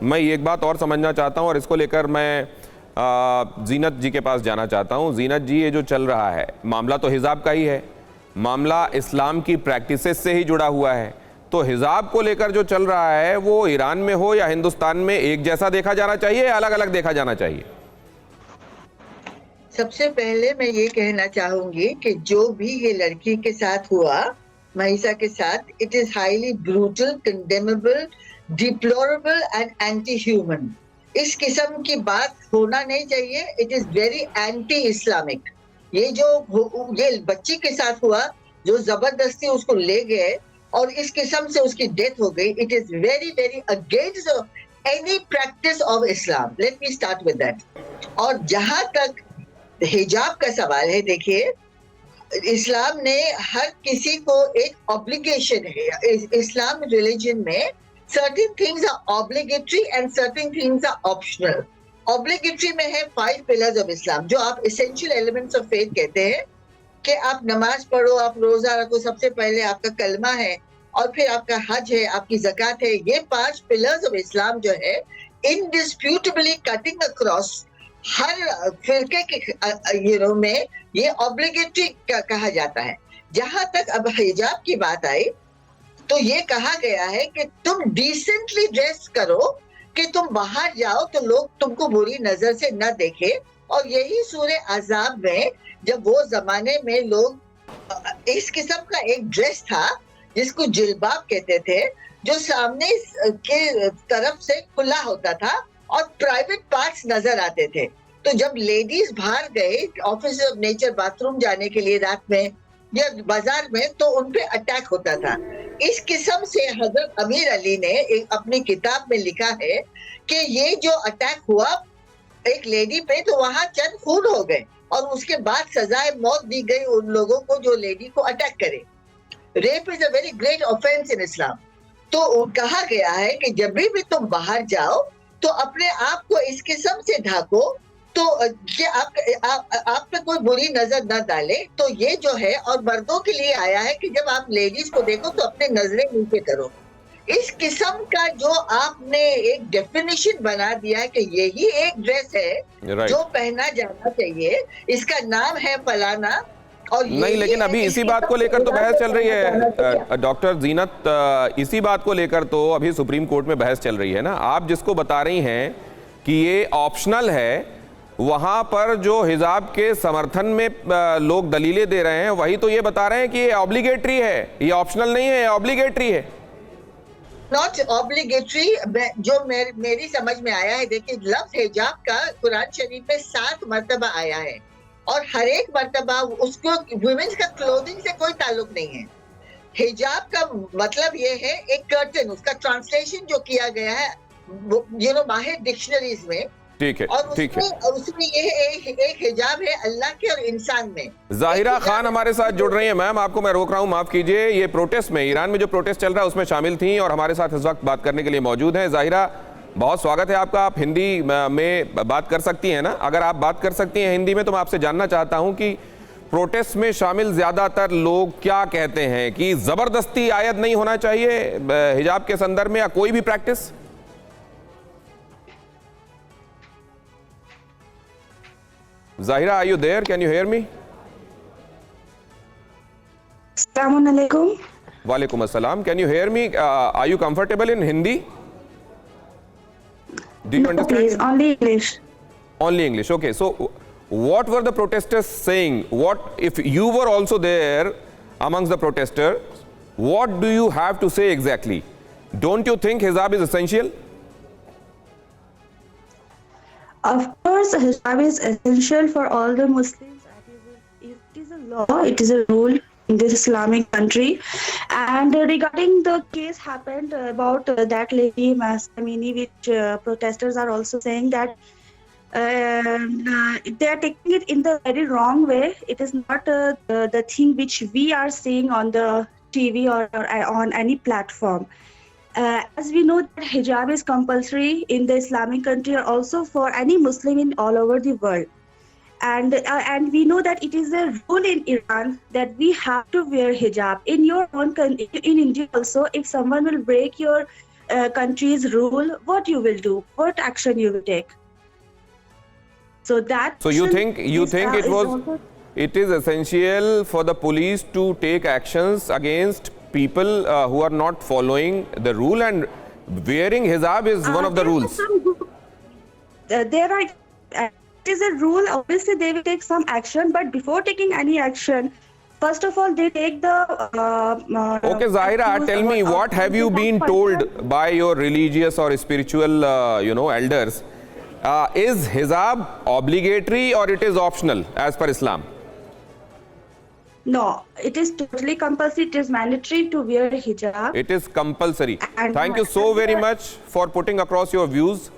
मैं एक बात और समझना चाहता हूं और इसको लेकर मैं जीनत जी के पास जाना चाहता हूं। जीनत जी, ये जो चल रहा है मामला तो हिजाब का ही है, मामला इस्लाम की प्रैक्टिसेस से ही जुड़ा हुआ है। तो हिजाब को लेकर जो चल रहा है वो ईरान में हो या हिंदुस्तान में एक जैसा देखा जाना चाहिए या अलग अलग देखा जाना चाहिए? सबसे पहले मैं ये कहना चाहूंगी कि जो भी ये लड़की के साथ हुआ, महिसा के साथ, it is highly brutal, condemnable, deplorable and anti human. इस किस्म की बात होना नहीं चाहिए। It is very anti Islamic. ये बच्ची के साथ हुआ, जो जबरदस्ती उसको ले गए और इस किस्म से उसकी डेथ हो गई, it is very very against any practice of Islam. Let me start with that. और जहां तक हिजाब का सवाल है, देखिए, इस्लाम ने हर किसी को एक ऑब्लिगेशन है। इस्लाम रिलीजन में certain things are obligatory and certain things are optional. Obligatory में है 5 pillars of Islam, जो आप essential elements of faith कहते हैं, कि आप नमाज पढ़ो, आप रोजा रखो, सबसे पहले आपका कलमा है और फिर आपका हज है, आपकी ज़कात है। ये 5 pillars of Islam जो है indisputably cutting across हर फिरके के में ये ऑब्लिगेटरी कहा जाता है। जहां तक अब हिजाब की बात आई तो ये कहा गया है कि तुम डिसेंटली ड्रेस करो, कि तुम बाहर जाओ तो लोग तुमको बुरी नजर से न देखे। और यही सूरे अज़ाब में, जब वो जमाने में लोग इस किस्म का एक ड्रेस था जिसको जिल्बाब कहते थे, जो सामने के तरफ से खुला होता था और प्राइवेट पार्ट्स नजर आते थे। तो जब लेडीज बाहर गए ऑफिस ऑफ नेचर बाथरूम जाने के लिए रात में या बाजार में, तो उन पे अटैक होता था। इस किस्म से हजरत अमीर अली ने अपनी किताब में लिखा है कि ये जो अटैक हुआ एक लेडी पे, तो वहां चंद खून हो गए और उसके बाद सजाए मौत दी गई उन लोगों को जो लेडी को अटैक करे। Rape is a very great offence in Islam. तो कहा गया है कि जब भी तुम बाहर जाओ तो अपने आप को इस किस्म से ढाको तो कि आप पे कोई बुरी नजर न डाले। तो ये जो है, और मर्दों के लिए आया है कि जब आप लेडीज को देखो तो अपने नजरें नीचे करो। इस किस्म का जो आपने एक डेफिनेशन बना दिया है कि यही एक ड्रेस है जो पहना जाना चाहिए, इसका नाम है फलाना। और नहीं, लेकिन अभी इसी बात को लेकर तो बहस चल रही है डॉक्टर जीनत, इसी बात को लेकर तो अभी सुप्रीम कोर्ट में बहस चल रही है ना। आप जिसको बता रही हैं कि ये ऑप्शनल है, वहां पर जो हिजाब के समर्थन में लोग दलीलें दे रहे हैं वही तो ये बता रहे हैं कि ये ऑब्लिगेटरी है, ये ऑप्शनल नहीं है, ऑब्लिगेटरी है। Not obligatory. जो मेरी समझ में आया है, देखिए, लफ्ज हिजाब का कुरान शरीफ में 7 मर्तबा आया है और हर एक मर्तबा उसको वुमेन्स का क्लोथिंग से कोई ताल्लुक नहीं है। हिजाब का मतलब ये है एक कर्टन, उसका ट्रांसलेशन जो किया गया है माहिर डिक्शनरीज में, ठीक है, और ठीक है, उसमें ये एक हिजाब है अल्लाह के और इंसान में। जाहिरा खान हमारे साथ जुड़ रही है। मैम, आपको मैं रोक रहा हूं, माफ कीजिए। ये प्रोटेस्ट में, ईरान में जो प्रोटेस्ट चल रहा है उसमें शामिल थी और हमारे साथ इस वक्त बात करने के लिए मौजूद हैं। जाहिरा, बहुत स्वागत है आपका। आप हिंदी में बात कर सकती हैं ना? अगर आप बात कर सकती हैं हिंदी में तो मैं आपसे जानना चाहता हूं कि प्रोटेस्ट में शामिल ज्यादातर लोग क्या कहते हैं कि जबरदस्ती आयद नहीं होना चाहिए हिजाब के संदर्भ में, या कोई भी practice? Zahira, are you there? Can you hear me? Assalamualaikum. Walaikum assalam. Can you hear me? Are you comfortable in Hindi? Do you understand? Please, only English. Only English. Okay. So, what were the protesters saying? What if you were also there amongst the protesters? What do you have to say exactly? Don't you think hijab is essential? Of course, hijab is essential for all the Muslims. It is a law, it is a rule in this Islamic country. And regarding the case happened about that lady Mahsa Amini, which protesters are also saying that they are taking it in the very wrong way. It is not the thing which we are seeing on the TV or on any platform. As we know that hijab is compulsory in the Islamic country, or also for any Muslim in all over the world, and we know that it is a rule in Iran that we have to wear hijab. In your own country, in India also, if someone will break your country's rule, what you will do, what action you will take. So that. So you think also- it is essential for the police to take actions against people who are not following the rule, and wearing hijab is one of the there are rules. There are. It is a rule. Obviously, they will take some action, but before taking any action, first of all, they take the. Okay, Zahira, tell me, what have you been told by your religious or spiritual, elders? Is hijab obligatory or it is optional as per Islam? No, it is totally compulsory. It is mandatory to wear hijab. It is compulsory. And Thank you so very much for putting across your views.